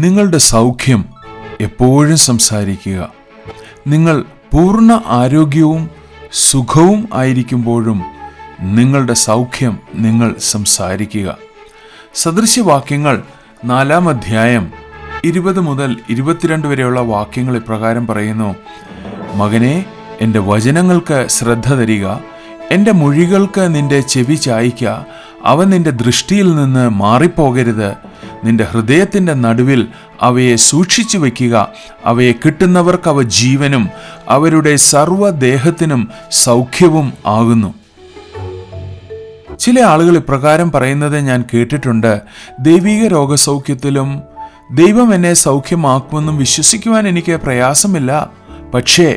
നിങ്ങളുടെ സൗഖ്യം എപ്പോഴും സംസാരിക്കുക. നിങ്ങൾ പൂർണ്ണ ആരോഗ്യവും സുഖവും ആയിരിക്കുമ്പോഴും നിങ്ങളുടെ സൗഖ്യം നിങ്ങൾ സംസാരിക്കുക. സദൃശ്യവാക്യങ്ങൾ 4-ാം അധ്യായം 20 മുതൽ 22 വരെയുള്ള വാക്യങ്ങൾ ഇപ്രകാരം പറയുന്നു: മകനെ, എൻ്റെ വചനങ്ങൾക്ക് ശ്രദ്ധ തരിക, എൻ്റെ മൊഴികൾക്ക് നിന്റെ ചെവി ചായ്ക്ക. അവ നിന്റെ ദൃഷ്ടിയിൽ നിന്ന് മാറിപ്പോകരുത്. നിന്റെ ഹൃദയത്തിൻ്റെ നടുവിൽ അവയെ സൂക്ഷിച്ചു വയ്ക്കുക. അവയെ കിട്ടുന്നവർക്ക് അവ ജീവനും അവരുടെ സർവ്വദേഹത്തിനും സൗഖ്യവും ആകുന്നു. ചില ആളുകൾ ഇപ്രകാരം പറയുന്നത് ഞാൻ കേട്ടിട്ടുണ്ട്: ദൈവിക രോഗസൗഖ്യത്തിലും ദൈവം എന്നെ സൗഖ്യമാക്കുമെന്നും വിശ്വസിക്കുവാൻ എനിക്ക് പ്രയാസമില്ല. പക്ഷേ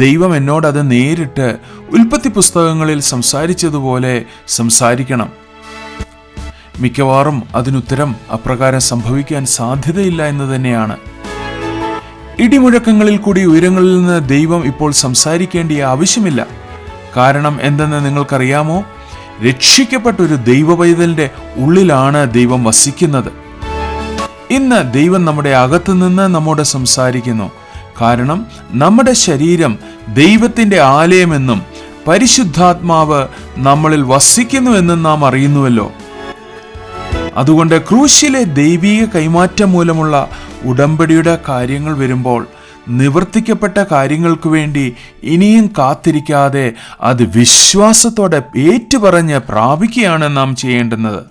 ദൈവം എന്നോടത് നേരിട്ട് ഉൽപ്പത്തി പുസ്തകങ്ങളിൽ സംസാരിച്ചതുപോലെ സംസാരിക്കണം. മിക്കവാറും അതിനുത്തരം അപ്രകാരം സംഭവിക്കാൻ സാധ്യതയില്ല എന്ന് തന്നെയാണ്. ഇടിമുഴക്കങ്ങളിൽ കൂടി ഉയരങ്ങളിൽ നിന്ന് ദൈവം ഇപ്പോൾ സംസാരിക്കേണ്ട ആവശ്യമില്ല. കാരണം എന്തെന്ന് നിങ്ങൾക്കറിയാമോ? രക്ഷിക്കപ്പെട്ട ഒരു ദൈവ പൈതലിന്റെ ഉള്ളിലാണ് ദൈവം വസിക്കുന്നത്. ഇന്ന് ദൈവം നമ്മുടെ അകത്തു നിന്ന് നമ്മോട് സംസാരിക്കുന്നു. കാരണം നമ്മുടെ ശരീരം ദൈവത്തിന്റെ ആലയമെന്നും പരിശുദ്ധാത്മാവ് നമ്മളിൽ വസിക്കുന്നുവെന്നും നാം അറിയുന്നുവല്ലോ. അതുകൊണ്ട് ക്രൂശിലെ ദൈവീക കൈമാറ്റം മൂലമുള്ള ഉടമ്പടിയുടെ കാര്യങ്ങൾ വരുമ്പോൾ നിവർത്തിക്കപ്പെട്ട കാര്യങ്ങൾക്ക് വേണ്ടി ഇനിയും കാത്തിരിക്കാതെ അത് വിശ്വാസത്തോടെ ഏറ്റുപറഞ്ഞ് പ്രാപിക്കുകയാണ് നാം ചെയ്യേണ്ടുന്നത്.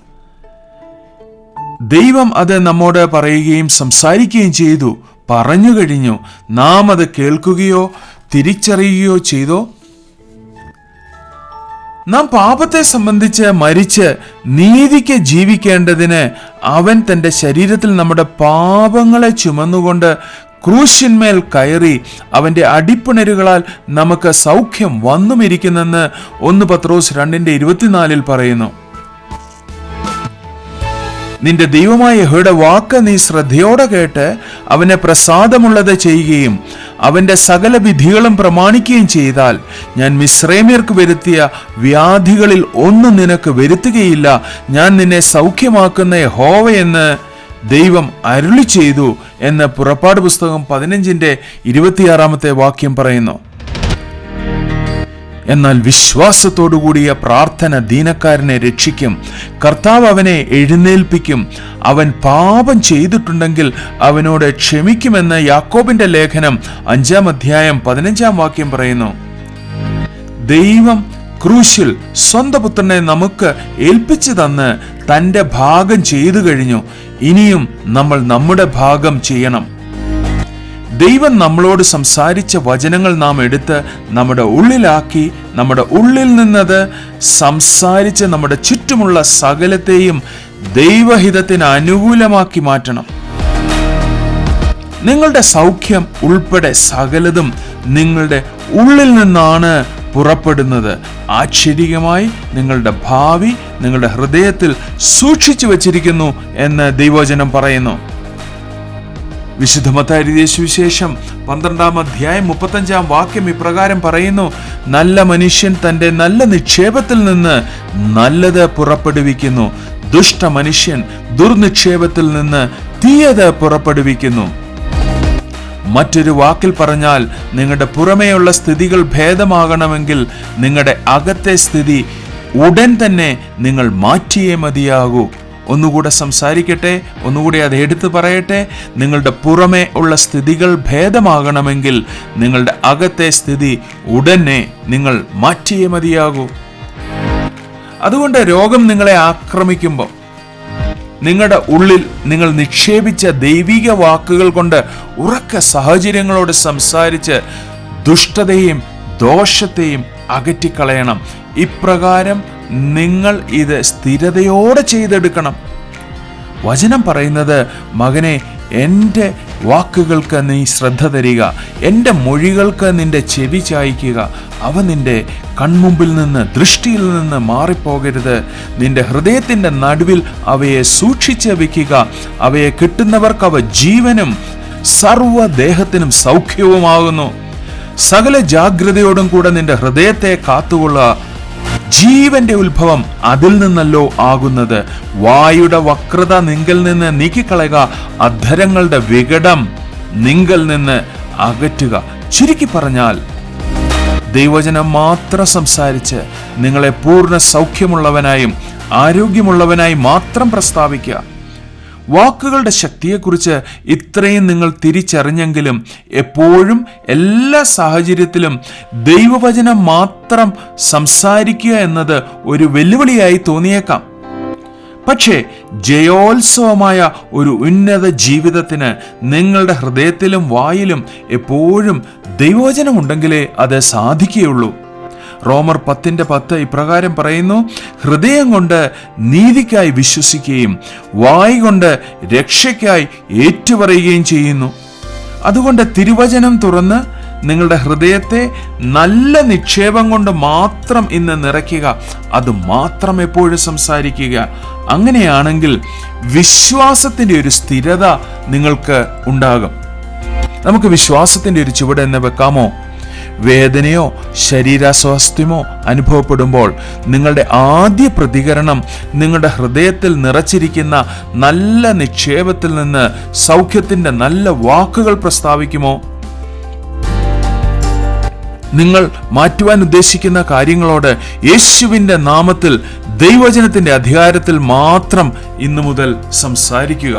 ദൈവം അത് നമ്മോട് പറയുകയും സംസാരിക്കുകയും ചെയ്തു, പറഞ്ഞു കഴിഞ്ഞു. നാം അത് കേൾക്കുകയോ തിരിച്ചറിയുകയോ ചെയ്തോ? നാം പാപത്തെ സംബന്ധിച്ച് മരിച്ച് നീതിക്ക് ജീവിക്കേണ്ടതിന് അവൻ തൻ്റെ ശരീരത്തിൽ നമ്മുടെ പാപങ്ങളെ ചുമന്നുകൊണ്ട് ക്രൂശിന്മേൽ കയറി അവൻ്റെ അടിപ്പിണരുകളാൽ നമുക്ക് സൗഖ്യം വന്നുമിരിക്കുന്നെന്ന് 1 പത്രോസ് 2:24 പറയുന്നു. നിന്റെ ദൈവമായ യഹോവയുടെ വാക്ക് നീ ശ്രദ്ധയോടെ കേട്ട് അവനെ പ്രസാദമുള്ളത് ചെയ്യുകയും അവന്റെ സകല വിധികളും പ്രമാണിക്കുകയും ചെയ്താൽ ഞാൻ മിസ്രൈമ്യർക്ക് വരുത്തിയ വ്യാധികളിൽ ഒന്നും നിനക്ക് വരുത്തുകയില്ല. ഞാൻ നിന്നെ സൗഖ്യമാക്കുന്ന യഹോവയെന്ന് ദൈവം അരുളി ചെയ്തു എന്ന് പുറപ്പാട് പുസ്തകം 15:26 വാക്യം പറയുന്നു. എന്നാൽ വിശ്വാസത്തോടുകൂടിയ പ്രാർത്ഥന ദീനക്കാരനെ രക്ഷിക്കും. കർത്താവ് അവനെ എഴുന്നേൽപ്പിക്കും. അവൻ പാപം ചെയ്തിട്ടുണ്ടെങ്കിൽ അവനോട് ക്ഷമിക്കുമെന്ന് യാക്കോബിന്റെ ലേഖനം 5-ാം അധ്യായം 15-ാം വാക്യം പറയുന്നു. ദൈവം ക്രൂശിൽ സ്വന്തം പുത്രനെ നമുക്ക് ഏൽപ്പിച്ചു തന്ന് തൻ്റെ ഭാഗം ചെയ്തു കഴിഞ്ഞു. ഇനിയും നമ്മൾ നമ്മുടെ ഭാഗം ചെയ്യണം. ദൈവം നമ്മളോട് സംസാരിച്ച വചനങ്ങൾ നാം എടുത്ത് നമ്മുടെ ഉള്ളിലാക്കി നമ്മുടെ ഉള്ളിൽ നിന്നത് സംസാരിച്ച് നമ്മുടെ ചുറ്റുമുള്ള സകലത്തെയും ദൈവഹിതത്തിന് അനുകൂലമാക്കി മാറ്റണം. നിങ്ങളുടെ സൗഖ്യം ഉൾപ്പെടെ സകലതും നിങ്ങളുടെ ഉള്ളിൽ നിന്നാണ് പുറപ്പെടുന്നത്. ആശ്ചര്യമായി നിങ്ങളുടെ ഭാവി നിങ്ങളുടെ ഹൃദയത്തിൽ സൂക്ഷിച്ചു വച്ചിരിക്കുന്നു എന്ന് ദൈവവചനം പറയുന്നു. വിശുദ്ധ മത്തായി എഴുതിയ സുവിശേഷം 12-ാം അധ്യായം 35-ാം വാക്യം ഇപ്രകാരം പറയുന്നു: നല്ല മനുഷ്യൻ തൻ്റെ നല്ല നിക്ഷേപത്തിൽ നിന്ന് നല്ലത് പുറപ്പെടുവിക്കുന്നു. ദുഷ്ട മനുഷ്യൻ ദുർനിക്ഷേപത്തിൽ നിന്ന് തീയത് പുറപ്പെടുവിക്കുന്നു. മറ്റൊരു വാക്കിൽ പറഞ്ഞാൽ, നിങ്ങളുടെ പുറമേയുള്ള സ്ഥിതികൾ ഭേദമാകണമെങ്കിൽ നിങ്ങളുടെ അകത്തെ സ്ഥിതി ഉടൻ തന്നെ നിങ്ങൾ മാറ്റിയേ മതിയാകൂ. ഒന്നുകൂടെ സംസാരിക്കട്ടെ, ഒന്നുകൂടി അത് എടുത്തു പറയട്ടെ. നിങ്ങളുടെ പുറമേ ഉള്ള സ്ഥിതികൾ ഭേദമാകണമെങ്കിൽ നിങ്ങളുടെ അകത്തെ സ്ഥിതി ഉടനെ നിങ്ങൾ മാറ്റിയേ മതിയാകൂ. അതുകൊണ്ട് രോഗം നിങ്ങളെ ആക്രമിക്കുമ്പോൾ നിങ്ങളുടെ ഉള്ളിൽ നിങ്ങൾ നിക്ഷേപിച്ച ദൈവിക വാക്കുകൾ കൊണ്ട് ഉറക്ക സാഹചര്യങ്ങളോട് സംസാരിച്ച് ദുഷ്ടതയും ദോഷത്തെയും അകറ്റിക്കളയണം. ഇപ്രകാരം നിങ്ങൾ ഇത് സ്ഥിരതയോടെ ചെയ്തെടുക്കണം. വചനം പറയുന്നത്, മകനെ, എൻ്റെ വാക്കുകൾക്ക് നീ ശ്രദ്ധ തരിക, എൻ്റെ മൊഴികൾക്ക് നിന്റെ ചെവി ചായ്ക്കുക. അവ നിന്റെ കൺമുമ്പിൽ നിന്ന് ദൃഷ്ടിയിൽ നിന്ന് മാറിപ്പോകരുത്. നിന്റെ ഹൃദയത്തിൻ്റെ നടുവിൽ അവയെ സൂക്ഷിച്ച് വയ്ക്കുക. അവയെ കിട്ടുന്നവർക്ക് അവ ജീവനും സർവ്വദേഹത്തിനും സൗഖ്യവുമാകുന്നു. സകല ജാഗ്രതയോടും കൂടെ നിന്റെ ഹൃദയത്തെ കാത്തുകൊള്ളുക. ജീവന്റെ ഉത്ഭവം അതിൽ നിന്നല്ലോ ആകുന്നത്. വായുടെ വക്രത നിങ്കൽ നിന്ന് നീക്കിക്കളയുക, അധരങ്ങളുടെ വികടം നിങ്കൽ നിന്ന് അകറ്റുക. ചുരുക്കി പറഞ്ഞാൽ, ദൈവവചനം മാത്രം സംസാരിച്ച് നിങ്ങളെ പൂർണ്ണ സൗഖ്യമുള്ളവനായും ആരോഗ്യമുള്ളവനായി മാത്രം പ്രസ്താവിക്കുക. വാക്കുകളുടെ ശക്തിയെക്കുറിച്ച് ഇത്രയും നിങ്ങൾ തിരിച്ചറിഞ്ഞെങ്കിലും എപ്പോഴും എല്ലാ സാഹചര്യത്തിലും ദൈവവചനം മാത്രം സംസാരിക്കുക എന്നത് ഒരു വെല്ലുവിളിയായി തോന്നിയേക്കാം. പക്ഷേ ജയോത്സവമായ ഒരു ഉന്നത ജീവിതത്തിന് നിങ്ങളുടെ ഹൃദയത്തിലും വായിലും എപ്പോഴും ദൈവവചനമുണ്ടെങ്കിലേ അത് സാധിക്കുകയുള്ളൂ. റോമർ 10:10 ഇപ്രകാരം പറയുന്നു: ഹൃദയം കൊണ്ട് നീതിക്കായി വിശ്വസിക്കുകയും വായ് കൊണ്ട് രക്ഷയ്ക്കായി ഏറ്റുപറയുകയും ചെയ്യുന്നു. അതുകൊണ്ട് തിരുവചനം തുറന്ന് നിങ്ങളുടെ ഹൃദയത്തെ നല്ല നിക്ഷേപം കൊണ്ട് മാത്രം ഇന്ന് നിറയ്ക്കുക. അത് മാത്രം എപ്പോഴും സംസാരിക്കുക. അങ്ങനെയാണെങ്കിൽ വിശ്വാസത്തിന്റെ ഒരു സ്ഥിരത നിങ്ങൾക്ക് ഉണ്ടാകും. നമുക്ക് വിശ്വാസത്തിന്റെ ഒരു ചുവട് എന്ന് വെക്കാമോ? വേദനയോ ശരീരാസ്വാസ്ഥ്യമോ അനുഭവപ്പെടുമ്പോൾ നിങ്ങളുടെ ആദ്യ പ്രതികരണം നിങ്ങളുടെ ഹൃദയത്തിൽ നിറച്ചിരിക്കുന്ന നല്ല നിക്ഷേപത്തിൽ നിന്ന് സൗഖ്യത്തിന്റെ നല്ല വാക്കുകൾ പ്രസ്താവിക്കുമോ? നിങ്ങൾ മാറ്റുവാൻ ഉദ്ദേശിക്കുന്ന കാര്യങ്ങളോട് യേശുവിന്റെ നാമത്തിൽ ദൈവവചനത്തിന്റെ അധികാരത്തിൽ മാത്രം ഇന്നു മുതൽ സംസാരിക്കുക.